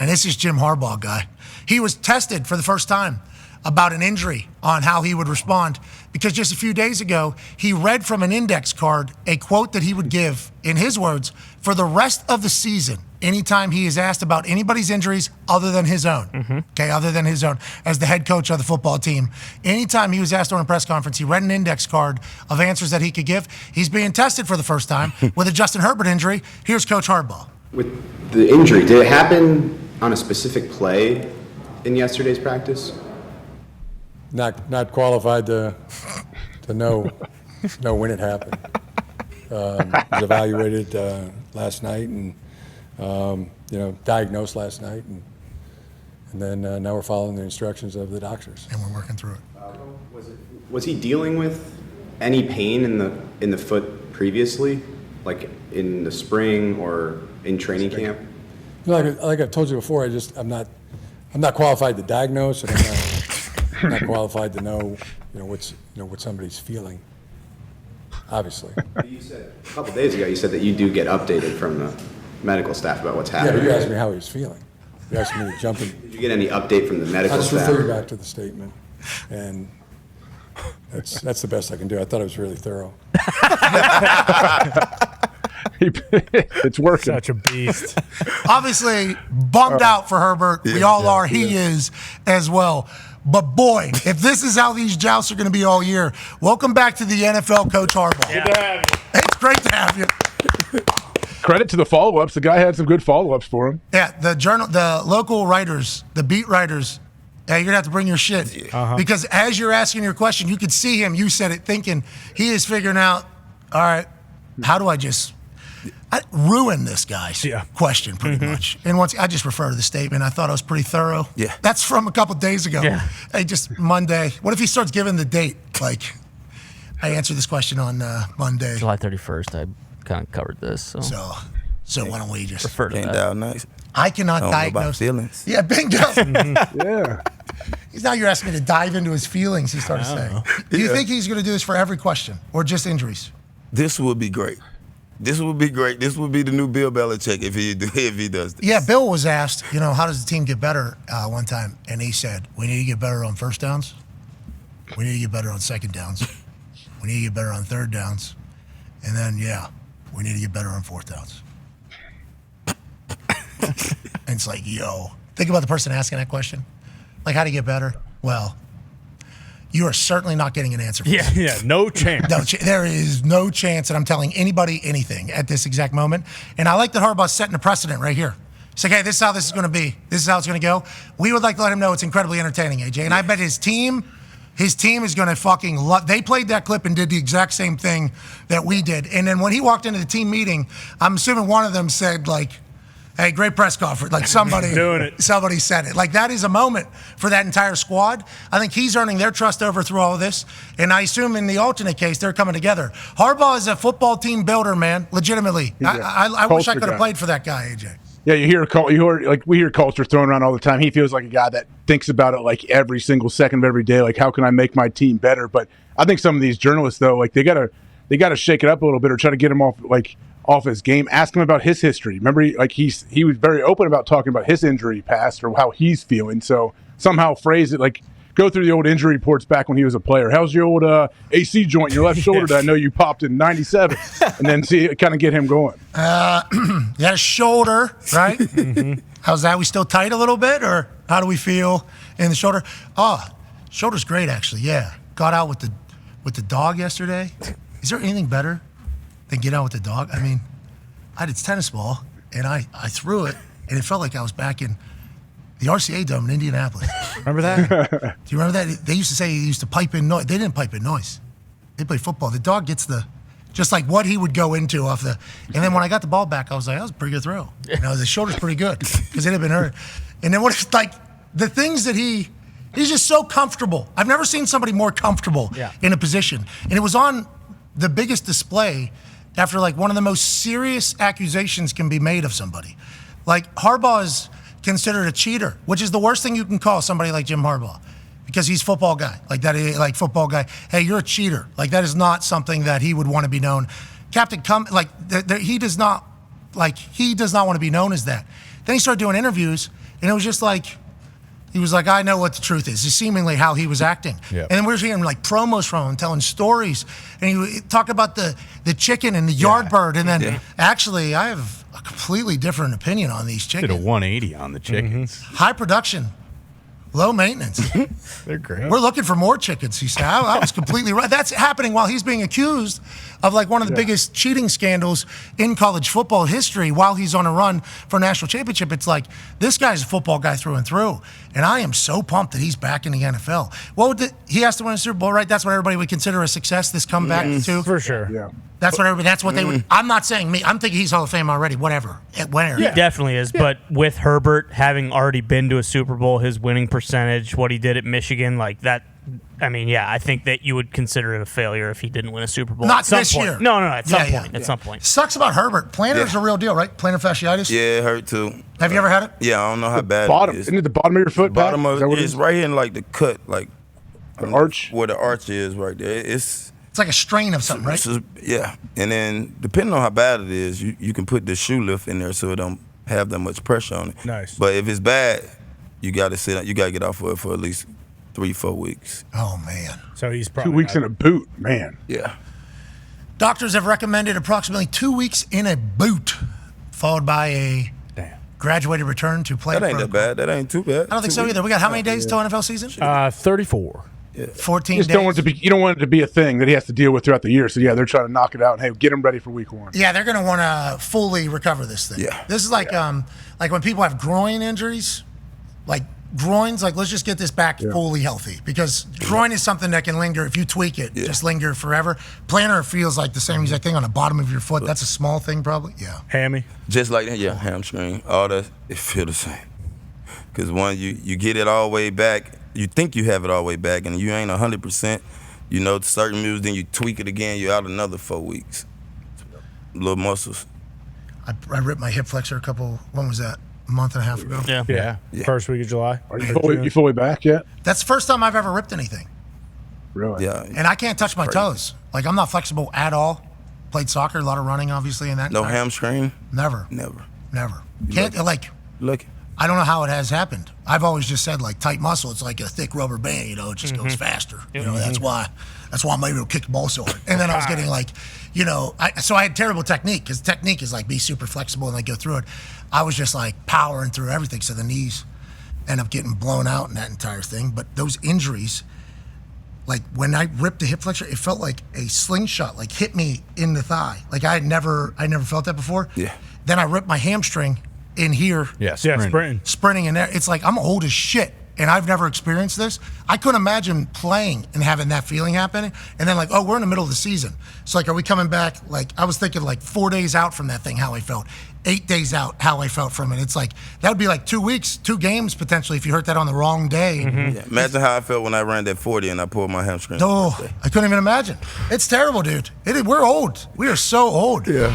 and this is Jim Harbaugh guy. He was tested for the first time about an injury on how he would respond because just a few days ago, he read from an index card a quote that he would give, in his words, for the rest of the season, anytime he is asked about anybody's injuries other than his own, other than his own, as the head coach of the football team. Anytime he was asked on a press conference, he read an index card of answers that he could give. He's being tested for the first time with a Justin Herbert injury. Here's Coach Harbaugh. With the injury, did it happen on a specific play in yesterday's practice? Not qualified to know when it happened. It was evaluated last night and diagnosed last night, and then now we're following the instructions of the doctors. And we're working through it. Was he dealing with any pain in the foot previously, like in the spring or in training camp? Like I told you before, I'm not qualified to diagnose, and I'm not qualified to know what somebody's feeling. Obviously. You said a couple days ago, you said that you do get updated from the medical staff about what's happening. Yeah, you asked me how he was feeling. You asked me to jump in. Did you get any update from the medical staff? I'll just refer you back to the statement, and that's the best I can do. I thought it was really thorough. It's working. Such a beast. Obviously, bummed out for Herbert. We all are. He is as well. But boy, if this is how these jousts are going to be all year, welcome back to the NFL, Coach Harbaugh. Good to have you. It's great to have you. Credit to the follow-ups. The guy had some good follow-ups for him. Yeah, the local writers, the beat writers, you're going to have to bring your shit. Because as you're asking your question, you could see him, you said it, thinking he is figuring out, all right, how do I ruin this guy's question pretty much. And once I just refer to the statement, I thought it was pretty thorough. Yeah. That's from a couple days ago. Yeah. Hey, just Monday. What if he starts giving the date? Like, I answered this question on Monday. July 31st, I kind of covered this. So why don't we just refer to Ain't that? that nice? I cannot I don't know diagnose about feelings. Yeah, bingo. Yeah. Now you're asking me to dive into his feelings, he started saying. Do you think he's going to do this for every question or just injuries? This would be great. This would be great. This would be the new Bill Belichick if he does this. Yeah, Bill was asked, how does the team get better one time? And he said, we need to get better on first downs. We need to get better on second downs. We need to get better on third downs. And then, we need to get better on fourth downs. And it's like, think about the person asking that question. Like, how do you get better? Well, you are certainly not getting an answer for that. Yeah, no chance. There is no chance that I'm telling anybody anything at this exact moment. And I like that Harbaugh's setting a precedent right here. It's like, hey, this is how this is going to be. This is how it's going to go. We would like to let him know it's incredibly entertaining, AJ. And I bet his team is going to fucking love. They played that clip and did the exact same thing that we did. And then when he walked into the team meeting, I'm assuming one of them said, like, hey, great press conference. Like somebody said it. Like that is a moment for that entire squad. I think he's earning their trust over through all of this. And I assume in the alternate case, they're coming together. Harbaugh is a football team builder, man, legitimately. I wish I could have played for that guy, AJ. Yeah, we hear culture thrown around all the time. He feels like a guy that thinks about it like every single second of every day. Like, how can I make my team better? But I think some of these journalists, though, like they gotta shake it up a little bit or try to get him off his game. Ask him about his history. Remember, he was very open about talking about his injury past or how he's feeling. So somehow phrase it like, go through the old injury reports back when he was a player. How's your old AC joint in your left shoulder that I know you popped in '97? And then kind of get him going. You had a shoulder, right? How's that? We still tight a little bit, or how do we feel in the shoulder? Oh, shoulder's great, actually. Yeah, got out with the dog yesterday. Is there anything better than get out with the dog? I mean, I had its tennis ball, and I threw it, and it felt like I was back in the RCA Dome in Indianapolis. Remember that? Do you remember that? They used to say he used to pipe in noise. They didn't pipe in noise. They played football. The dog gets just like what he would go into off the. And then when I got the ball back, I was like, that was a pretty good throw. The shoulder's pretty good because it had been hurt. And then the things that he's just so comfortable. I've never seen somebody more comfortable in a position. And it was on the biggest display after one of the most serious accusations can be made of somebody. Like Harbaugh is considered a cheater, which is the worst thing you can call somebody like Jim Harbaugh, because he's football guy, football guy. Hey, you're a cheater. Like that is not something that he would want to be known. He does not want to be known as that. Then he started doing interviews, And it was just like, he was like, I know what the truth is. It's seemingly how he was acting. Yep. And then we're hearing like promos from him, telling stories. And he would talk about the chicken and the yard bird. And then actually, I have a completely different opinion on these Did chickens. a 180 on the chickens. High production, low maintenance. They're great. We're looking for more chickens, he said. I was completely right. That's happening while he's being accused of like one of the biggest cheating scandals in college football history while he's on a run for a national championship. It's like, this guy's a football guy through and through. And I am so pumped that he's back in the NFL. He has to win a Super Bowl, right? That's what everybody would consider a success, this comeback too. For sure. Yeah. That's what they would. I'm not saying me. I'm thinking he's Hall of Fame already, whatever. Winner. He definitely is. But with Herbert having already been to a Super Bowl, his winning percentage, what he did at Michigan, like that. I mean, yeah, I think that you would consider it a failure if he didn't win a Super Bowl. Not at some this point. year. No, at some point. At some point. Sucks about Herbert. Plantar's a real deal, right? Plantar fasciitis. Yeah, it hurt too. Have you ever had it? Yeah, I don't know how bad Bottom. it is. Isn't it the bottom of your foot? Bottom Pat? of Is that what it's right here in like the cut, like The arch? where the arch is right there. It's like a strain of something, right? Yeah, and then depending on how bad it is, you can put the shoe lift in there so it don't have that much pressure on it. Nice. But if it's bad, you got to sit. You got to get off of it for at least 3-4 weeks. Oh man. So he's 2 probably weeks in a boot, man. Yeah. Doctors have recommended approximately 2 weeks in a boot, followed by a graduated return to play. That ain't that bad. That ain't too bad. I don't think so either. We got how many days till NFL season? 34. 14 You just days. don't want it to be. You don't want it to be a thing that he has to deal with throughout the year. So yeah, they're trying to knock it out and hey, get him ready for week 1. Yeah, they're going to want to fully recover this thing. Yeah. This is like when people have groin injuries, like groins, like let's just get this back fully healthy because groin is something that can linger if you tweak it, just linger forever. Plantar feels like the same exact thing on the bottom of your foot. That's a small thing probably. Yeah. Hammy. Just like that, yeah, hamstring, all that, it feel the same. Because one, you get it all the way back, you think you have it all the way back, and you ain't 100%. You know, certain moves, then you tweak it again, you're out another 4 weeks. Little muscles. I ripped my hip flexor when was that? A month and a half ago. Yeah. First week of July. Are you fully back yet? That's the first time I've ever ripped anything. Really? Yeah. And I can't touch my toes. Like I'm not flexible at all. Played soccer, a lot of running obviously in that. No time. hamstring? Never. Never. Can't like Lucky. I don't know how it has happened. I've always just said like tight muscle. It's like a thick rubber band, you know. It just goes faster. You know, that's why I'm able to kick the ball so hard. And then I was getting like, you know, so I had terrible technique because technique is like be super flexible and like go through it. I was just like powering through everything. So the knees end up getting blown out in that entire thing. But those injuries, like when I ripped the hip flexor, it felt like a slingshot like hit me in the thigh. Like I never felt that before. Yeah. Then I ripped my hamstring in here. Yeah, sprinting In there. It's like I'm old as shit and I've never experienced this. I couldn't imagine playing and having that feeling happening. And then like, oh, we're in the middle of the season. So like, are we coming back? Like I was thinking like 4 days out from that thing, how I felt. 8 days out, how I felt from it. It's like, that would be like 2 weeks, 2 games potentially if you hurt that on the wrong day. Yeah. Imagine how I felt when I ran that 40 and I pulled my hamstring. Oh, I couldn't even imagine. It's terrible, dude. We're old. We are so old. Yeah.